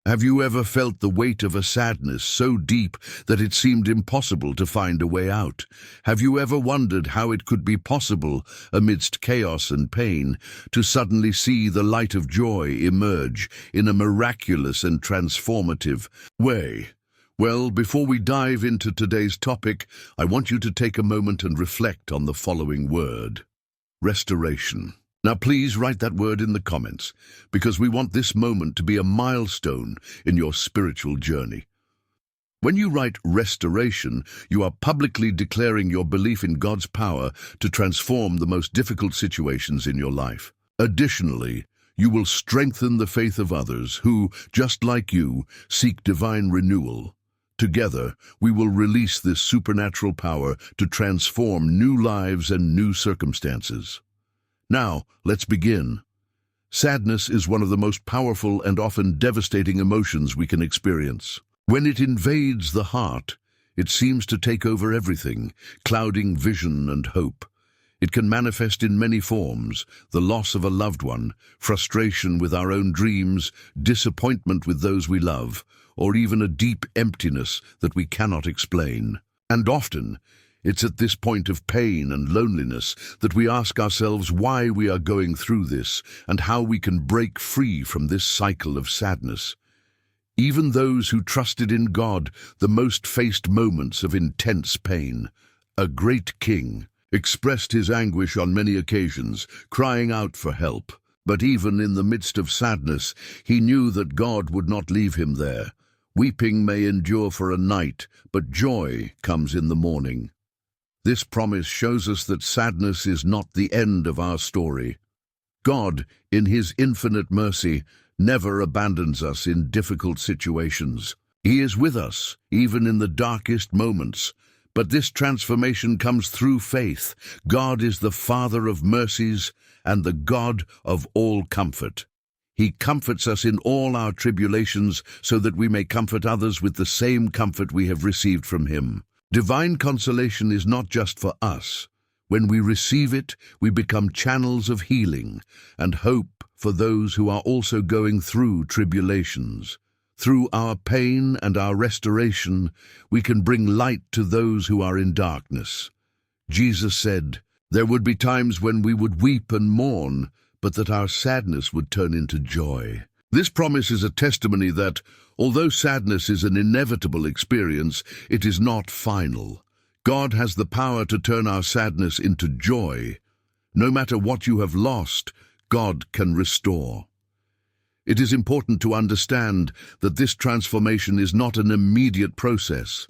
Have you ever felt the weight of a sadness so deep that it seemed impossible to find a way out? Have you ever wondered how it could be possible, amidst chaos and pain, to suddenly see the light of joy emerge in a miraculous and transformative way? Well, before we dive into today's topic, I want you to take a moment and reflect on the following word: restoration. Now please write that word in the comments, because we want this moment to be a milestone in your spiritual journey. When you write restoration, you are publicly declaring your belief in God's power to transform the most difficult situations in your life. Additionally, you will strengthen the faith of others who, just like you, seek divine renewal. Together, we will release this supernatural power to transform new lives and new circumstances. Now, let's begin. Sadness is one of the most powerful and often devastating emotions we can experience. When it invades the heart, it seems to take over everything, clouding vision and hope. It can manifest in many forms: the loss of a loved one, frustration with our own dreams, disappointment with those we love, or even a deep emptiness that we cannot explain. And often, it's at this point of pain and loneliness that we ask ourselves why we are going through this and how we can break free from this cycle of sadness. Even those who trusted in God the most faced moments of intense pain. A great king expressed his anguish on many occasions, crying out for help. But even in the midst of sadness, he knew that God would not leave him there. Weeping may endure for a night, but joy comes in the morning. This promise shows us that sadness is not the end of our story. God, in his infinite mercy, never abandons us in difficult situations. He is with us, even in the darkest moments. But this transformation comes through faith. God is the Father of mercies and the God of all comfort. He comforts us in all our tribulations so that we may comfort others with the same comfort we have received from him. Divine consolation is not just for us. When we receive it, we become channels of healing and hope for those who are also going through tribulations. Through our pain and our restoration, we can bring light to those who are in darkness. Jesus said, there would be times when we would weep and mourn, but that our sadness would turn into joy. This promise is a testimony that, although sadness is an inevitable experience, it is not final. God has the power to turn our sadness into joy. No matter what you have lost, God can restore. It is important to understand that this transformation is not an immediate process,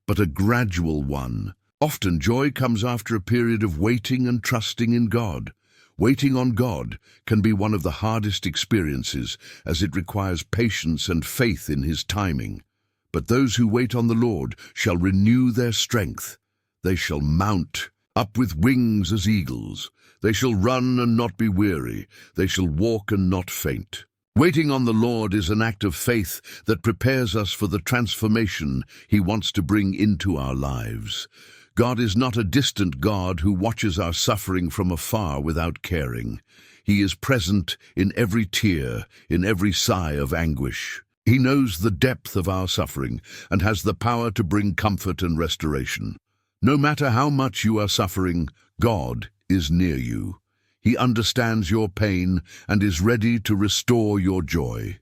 but a gradual one. Often joy comes after a period of waiting and trusting in God. Waiting on God can be one of the hardest experiences, as it requires patience and faith in his timing. But those who wait on the Lord shall renew their strength. They shall mount up with wings as eagles. They shall run and not be weary. They shall walk and not faint. Waiting on the Lord is an act of faith that prepares us for the transformation he wants to bring into our lives. God is not a distant God who watches our suffering from afar without caring. He is present in every tear, in every sigh of anguish. He knows the depth of our suffering and has the power to bring comfort and restoration. No matter how much you are suffering, God is near you. He understands your pain and is ready to restore your joy.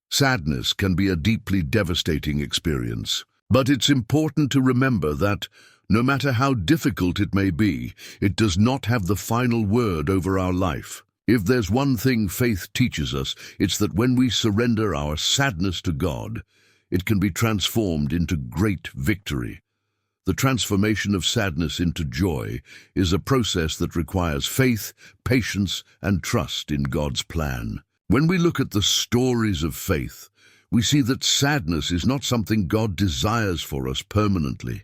Sadness can be a deeply devastating experience. But it's important to remember that, no matter how difficult it may be, it does not have the final word over our life. If there's one thing faith teaches us, it's that when we surrender our sadness to God, it can be transformed into great victory. The transformation of sadness into joy is a process that requires faith, patience, and trust in God's plan. When we look at the stories of faith, we see that sadness is not something God desires for us permanently.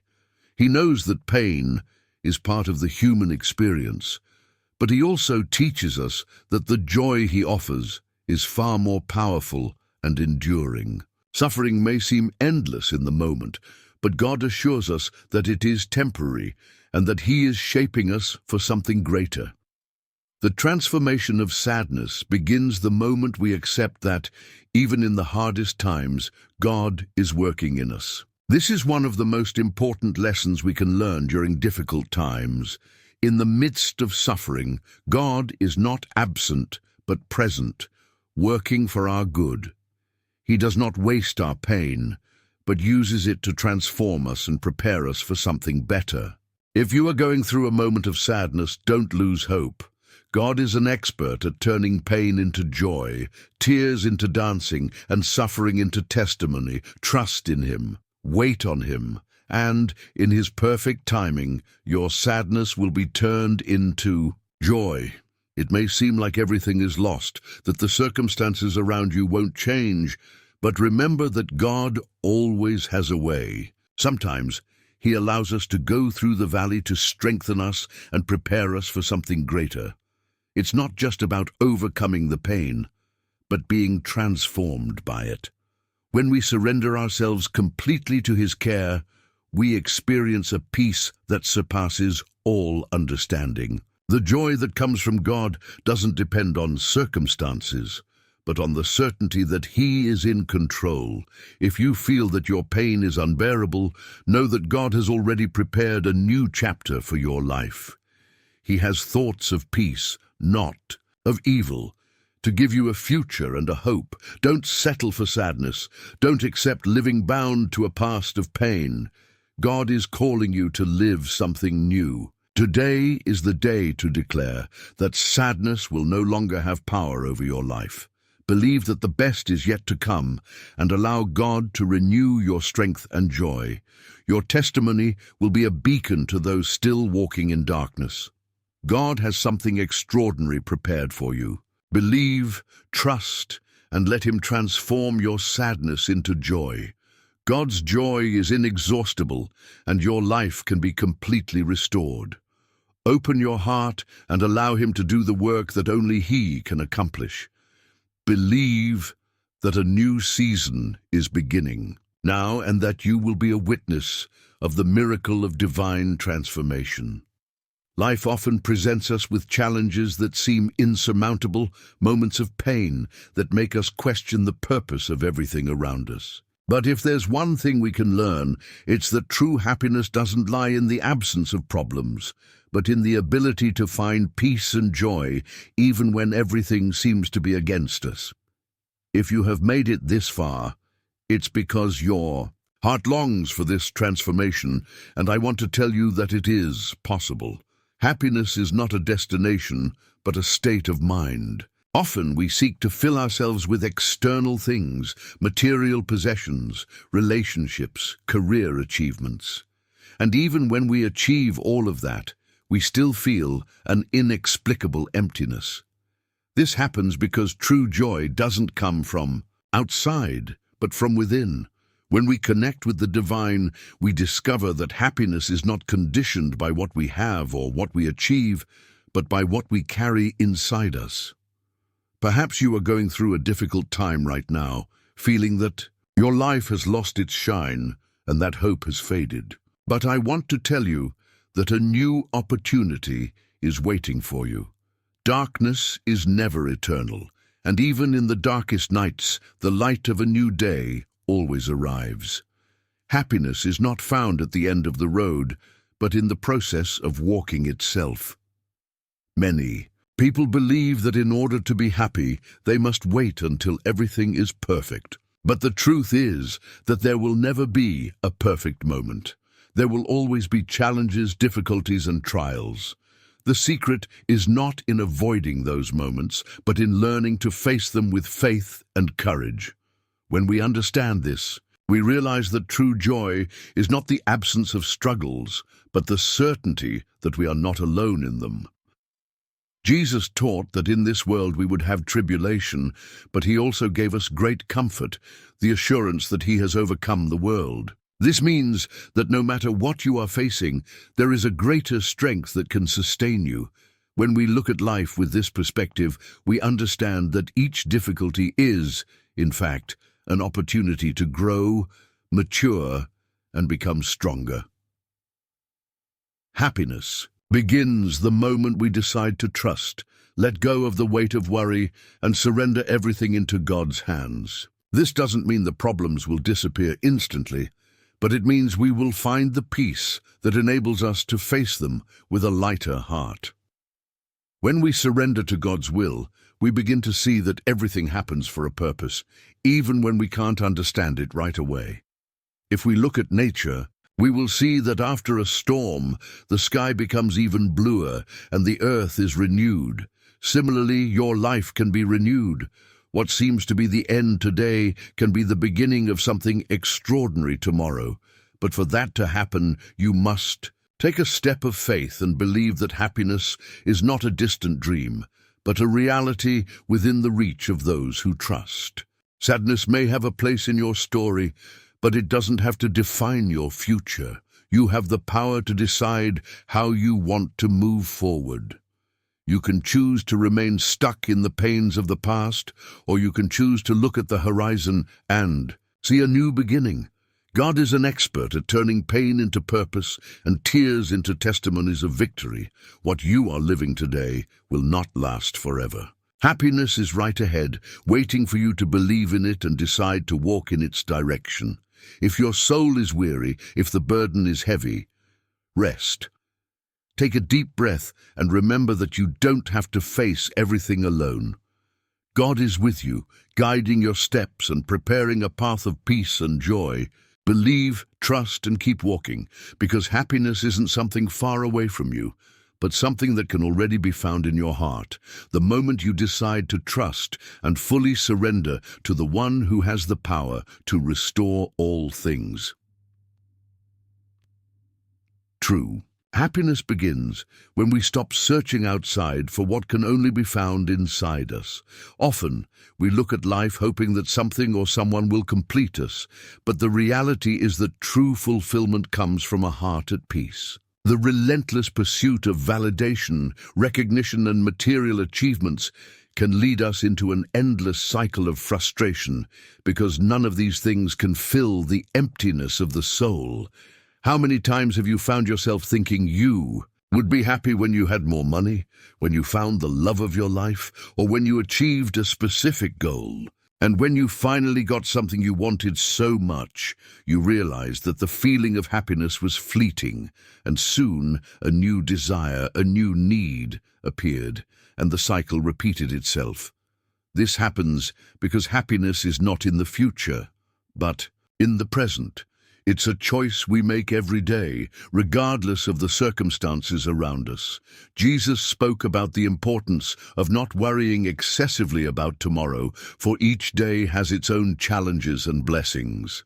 He knows that pain is part of the human experience, but he also teaches us that the joy he offers is far more powerful and enduring. Suffering may seem endless in the moment, but God assures us that it is temporary and that he is shaping us for something greater. The transformation of sadness begins the moment we accept that, even in the hardest times, God is working in us. This is one of the most important lessons we can learn during difficult times. In the midst of suffering, God is not absent, but present, working for our good. He does not waste our pain, but uses it to transform us and prepare us for something better. If you are going through a moment of sadness, don't lose hope. God is an expert at turning pain into joy, tears into dancing, and suffering into testimony. Trust in Him, wait on Him, and, in His perfect timing, your sadness will be turned into joy. It may seem like everything is lost, that the circumstances around you won't change, but remember that God always has a way. Sometimes He allows us to go through the valley to strengthen us and prepare us for something greater. It's not just about overcoming the pain, but being transformed by it. When we surrender ourselves completely to His care, we experience a peace that surpasses all understanding. The joy that comes from God doesn't depend on circumstances, but on the certainty that He is in control. If you feel that your pain is unbearable, know that God has already prepared a new chapter for your life. He has thoughts of peace, not of evil, to give you a future and a hope. Don't settle for sadness. Don't accept living bound to a past of pain. God is calling you to live something new. Today is the day to declare that sadness will no longer have power over your life. Believe that the best is yet to come and allow God to renew your strength and joy. Your testimony will be a beacon to those still walking in darkness. God has something extraordinary prepared for you. Believe, trust, and let Him transform your sadness into joy. God's joy is inexhaustible, and your life can be completely restored. Open your heart and allow Him to do the work that only He can accomplish. Believe that a new season is beginning now, and that you will be a witness of the miracle of divine transformation. Life often presents us with challenges that seem insurmountable, moments of pain that make us question the purpose of everything around us. But if there's one thing we can learn, it's that true happiness doesn't lie in the absence of problems, but in the ability to find peace and joy even when everything seems to be against us. If you have made it this far, it's because your heart longs for this transformation, and I want to tell you that it is possible. Happiness is not a destination, but a state of mind. Often we seek to fill ourselves with external things, material possessions, relationships, career achievements. And even when we achieve all of that, we still feel an inexplicable emptiness. This happens because true joy doesn't come from outside, but from within. When we connect with the divine, we discover that happiness is not conditioned by what we have or what we achieve, but by what we carry inside us. Perhaps you are going through a difficult time right now, feeling that your life has lost its shine and that hope has faded. But I want to tell you that a new opportunity is waiting for you. Darkness is never eternal, and even in the darkest nights, the light of a new day always arrives. Happiness is not found at the end of the road, but in the process of walking itself. Many people believe that in order to be happy, they must wait until everything is perfect. But the truth is that there will never be a perfect moment. There will always be challenges, difficulties, and trials. The secret is not in avoiding those moments, but in learning to face them with faith and courage. When we understand this, we realize that true joy is not the absence of struggles, but the certainty that we are not alone in them. Jesus taught that in this world we would have tribulation, but He also gave us great comfort, the assurance that He has overcome the world. This means that no matter what you are facing, there is a greater strength that can sustain you. When we look at life with this perspective, we understand that each difficulty is, in fact, an opportunity to grow, mature, and become stronger. Happiness begins the moment we decide to trust, let go of the weight of worry, and surrender everything into God's hands. This doesn't mean the problems will disappear instantly, but it means we will find the peace that enables us to face them with a lighter heart. When we surrender to God's will, we begin to see that everything happens for a purpose, even when we can't understand it right away. If we look at nature, we will see that after a storm, the sky becomes even bluer and the earth is renewed. Similarly, your life can be renewed. What seems to be the end today can be the beginning of something extraordinary tomorrow. But for that to happen, you must take a step of faith and believe that happiness is not a distant dream, but a reality within the reach of those who trust. Sadness may have a place in your story, but it doesn't have to define your future. You have the power to decide how you want to move forward. You can choose to remain stuck in the pains of the past, or you can choose to look at the horizon and see a new beginning. God is an expert at turning pain into purpose and tears into testimonies of victory. What you are living today will not last forever. Happiness is right ahead, waiting for you to believe in it and decide to walk in its direction. If your soul is weary, if the burden is heavy, rest. Take a deep breath and remember that you don't have to face everything alone. God is with you, guiding your steps and preparing a path of peace and joy. Believe, trust, and keep walking, because happiness isn't something far away from you, but something that can already be found in your heart, the moment you decide to trust and fully surrender to the one who has the power to restore all things. True. Happiness begins when we stop searching outside for what can only be found inside us. Often, we look at life hoping that something or someone will complete us, but the reality is that true fulfillment comes from a heart at peace. The relentless pursuit of validation, recognition, and material achievements can lead us into an endless cycle of frustration because none of these things can fill the emptiness of the soul. How many times have you found yourself thinking you would be happy when you had more money, when you found the love of your life, or when you achieved a specific goal? And when you finally got something you wanted so much, you realized that the feeling of happiness was fleeting, and soon a new desire, a new need appeared, and the cycle repeated itself. This happens because happiness is not in the future, but in the present. It's a choice we make every day, regardless of the circumstances around us. Jesus spoke about the importance of not worrying excessively about tomorrow, for each day has its own challenges and blessings.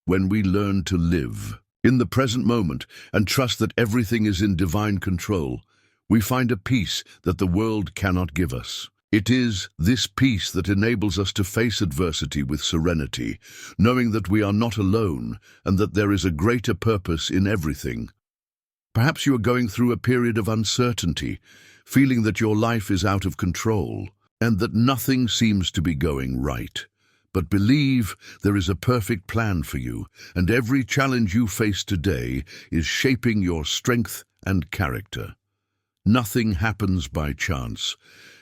When we learn to live in the present moment and trust that everything is in divine control, we find a peace that the world cannot give us. It is this peace that enables us to face adversity with serenity, knowing that we are not alone and that there is a greater purpose in everything. Perhaps you are going through a period of uncertainty, feeling that your life is out of control and that nothing seems to be going right. But believe there is a perfect plan for you, and every challenge you face today is shaping your strength and character. Nothing happens by chance,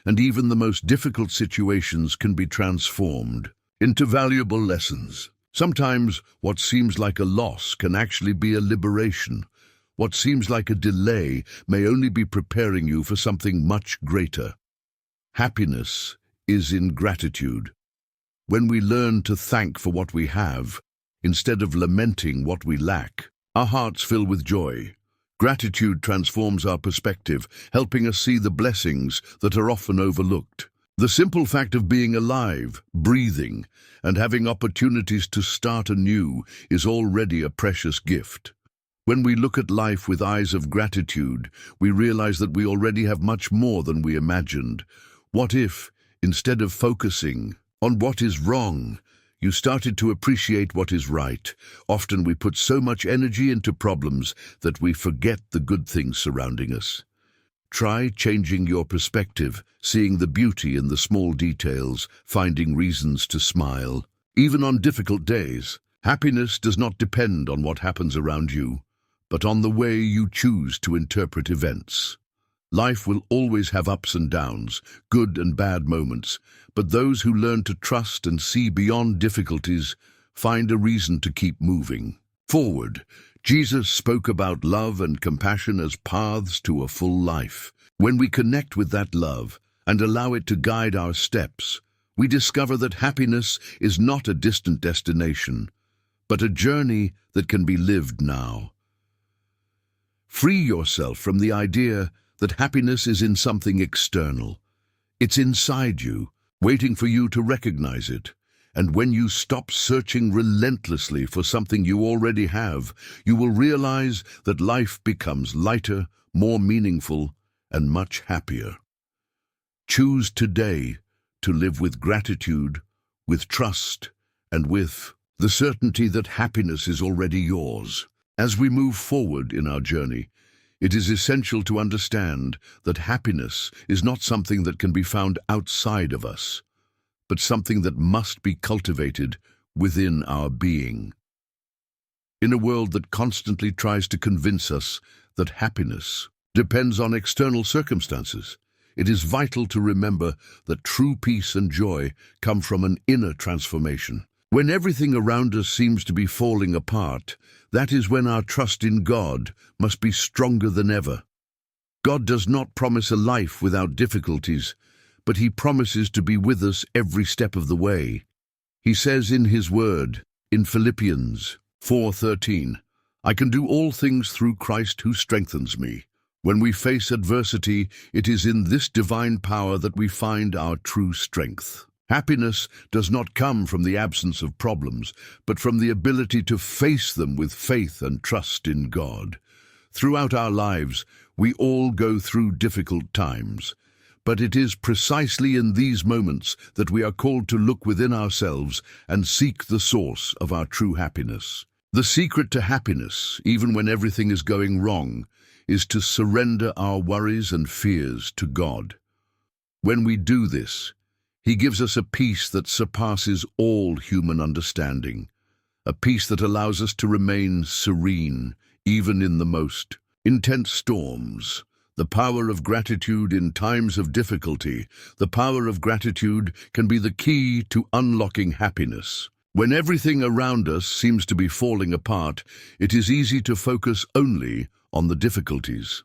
and even the most difficult situations can be transformed into valuable lessons. Sometimes what seems like a loss can actually be a liberation. What seems like a delay may only be preparing you for something much greater. Happiness is in gratitude. When we learn to thank for what we have, instead of lamenting what we lack, our hearts fill with joy. Gratitude transforms our perspective, helping us see the blessings that are often overlooked. The simple fact of being alive, breathing, and having opportunities to start anew is already a precious gift. When we look at life with eyes of gratitude, we realize that we already have much more than we imagined. What if, instead of focusing on what is wrong, you started to appreciate what is right? Often we put so much energy into problems that we forget the good things surrounding us. Try changing your perspective, seeing the beauty in the small details, finding reasons to smile. Even on difficult days, happiness does not depend on what happens around you, but on the way you choose to interpret events. Life will always have ups and downs, good and bad moments, but those who learn to trust and see beyond difficulties find a reason to keep moving forward. Jesus spoke about love and compassion as paths to a full life. When we connect with that love and allow it to guide our steps, we discover that happiness is not a distant destination, but a journey that can be lived now. Free yourself from the idea that happiness is in something external. It's inside you, waiting for you to recognize it. And when you stop searching relentlessly for something you already have, you will realize that life becomes lighter, more meaningful, and much happier. Choose today to live with gratitude, with trust, and with the certainty that happiness is already yours. As we move forward in our journey, it is essential to understand that happiness is not something that can be found outside of us, but something that must be cultivated within our being. In a world that constantly tries to convince us that happiness depends on external circumstances, it is vital to remember that true peace and joy come from an inner transformation. When everything around us seems to be falling apart, that is when our trust in God must be stronger than ever. God does not promise a life without difficulties, but He promises to be with us every step of the way. He says in His Word, in Philippians 4:13, "I can do all things through Christ who strengthens me." When we face adversity, it is in this divine power that we find our true strength. Happiness does not come from the absence of problems, but from the ability to face them with faith and trust in God. Throughout our lives, we all go through difficult times, but it is precisely in these moments that we are called to look within ourselves and seek the source of our true happiness. The secret to happiness, even when everything is going wrong, is to surrender our worries and fears to God. When we do this, He gives us a peace that surpasses all human understanding, a peace that allows us to remain serene, even in the most intense storms. The power of gratitude in times of difficulty. The power of gratitude can be the key to unlocking happiness. When everything around us seems to be falling apart, it is easy to focus only on the difficulties.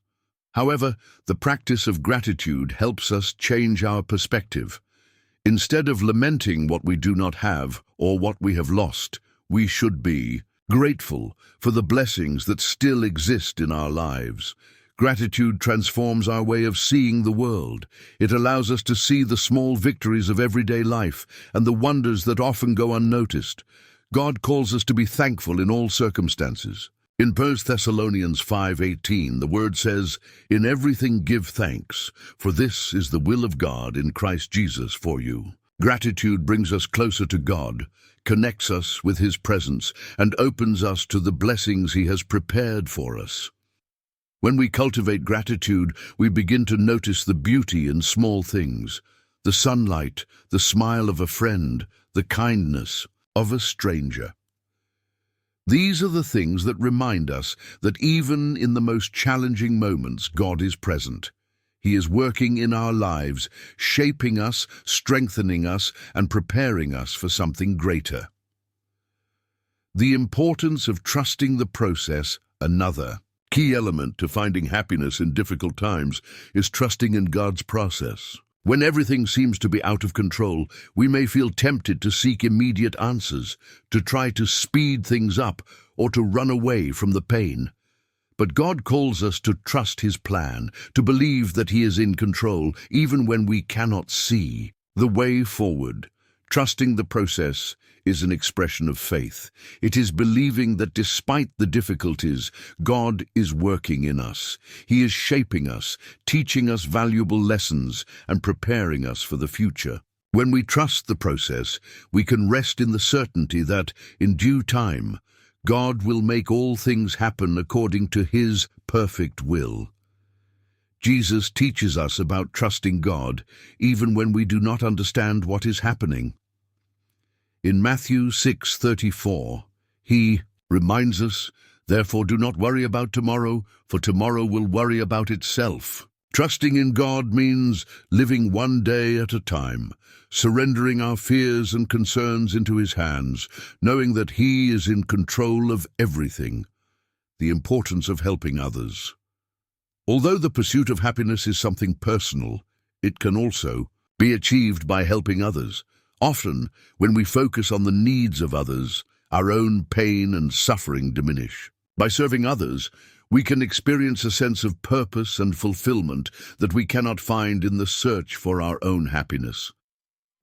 However, the practice of gratitude helps us change our perspective. Instead of lamenting what we do not have or what we have lost, we should be grateful for the blessings that still exist in our lives. Gratitude transforms our way of seeing the world. It allows us to see the small victories of everyday life and the wonders that often go unnoticed. God calls us to be thankful in all circumstances. In 1 Thessalonians 5:18, the word says, "In everything give thanks, for this is the will of God in Christ Jesus for you." Gratitude brings us closer to God, connects us with His presence, and opens us to the blessings He has prepared for us. When we cultivate gratitude, we begin to notice the beauty in small things, the sunlight, the smile of a friend, the kindness of a stranger. These are the things that remind us that even in the most challenging moments, God is present. He is working in our lives, shaping us, strengthening us, and preparing us for something greater. The importance of trusting the process. Another key element to finding happiness in difficult times is trusting in God's process. When everything seems to be out of control, we may feel tempted to seek immediate answers, to try to speed things up, or to run away from the pain. But God calls us to trust His plan, to believe that He is in control, even when we cannot see the way forward. Trusting the process is an expression of faith. It is believing that despite the difficulties, God is working in us. He is shaping us, teaching us valuable lessons, and preparing us for the future. When we trust the process, we can rest in the certainty that, in due time, God will make all things happen according to His perfect will. Jesus teaches us about trusting God, even when we do not understand what is happening. In Matthew 6:34, He reminds us Therefore do not worry about tomorrow, for tomorrow will worry about itself. Trusting in God means living one day at a time, surrendering our fears and concerns into His hands, knowing that He is in control of everything. The importance of helping others. Although the pursuit of happiness is something personal, it can also be achieved by helping others. Often, when we focus on the needs of others, our own pain and suffering diminish. By serving others, we can experience a sense of purpose and fulfillment that we cannot find in the search for our own happiness.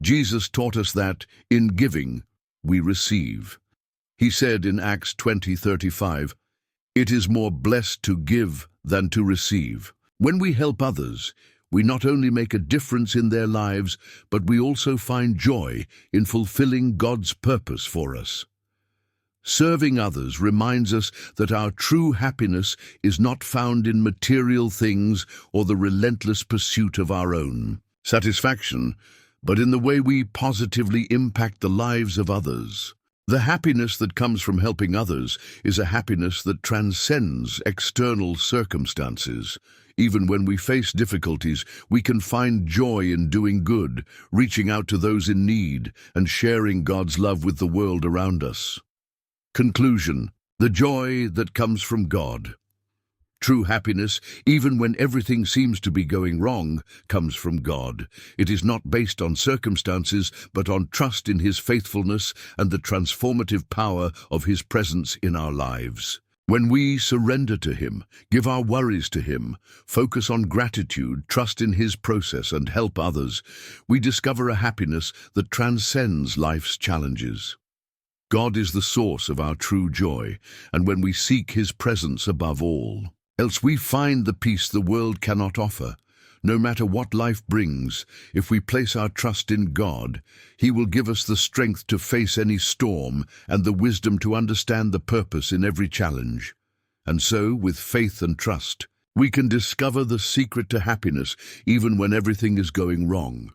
Jesus taught us that, in giving, we receive. He said in Acts 20:35, "It is more blessed to give than to receive." When we help others, we not only make a difference in their lives, but we also find joy in fulfilling God's purpose for us. Serving others reminds us that our true happiness is not found in material things or the relentless pursuit of our own satisfaction, but in the way we positively impact the lives of others. The happiness that comes from helping others is a happiness that transcends external circumstances. Even when we face difficulties, we can find joy in doing good, reaching out to those in need, and sharing God's love with the world around us. Conclusion: the joy that comes from God. True happiness, even when everything seems to be going wrong, comes from God. It is not based on circumstances, but on trust in His faithfulness and the transformative power of His presence in our lives. When we surrender to Him, give our worries to Him, focus on gratitude, trust in His process, and help others, we discover a happiness that transcends life's challenges. God is the source of our true joy, and when we seek His presence above all, else we find the peace the world cannot offer. No matter what life brings, if we place our trust in God, He will give us the strength to face any storm and the wisdom to understand the purpose in every challenge. And so, with faith and trust, we can discover the secret to happiness even when everything is going wrong.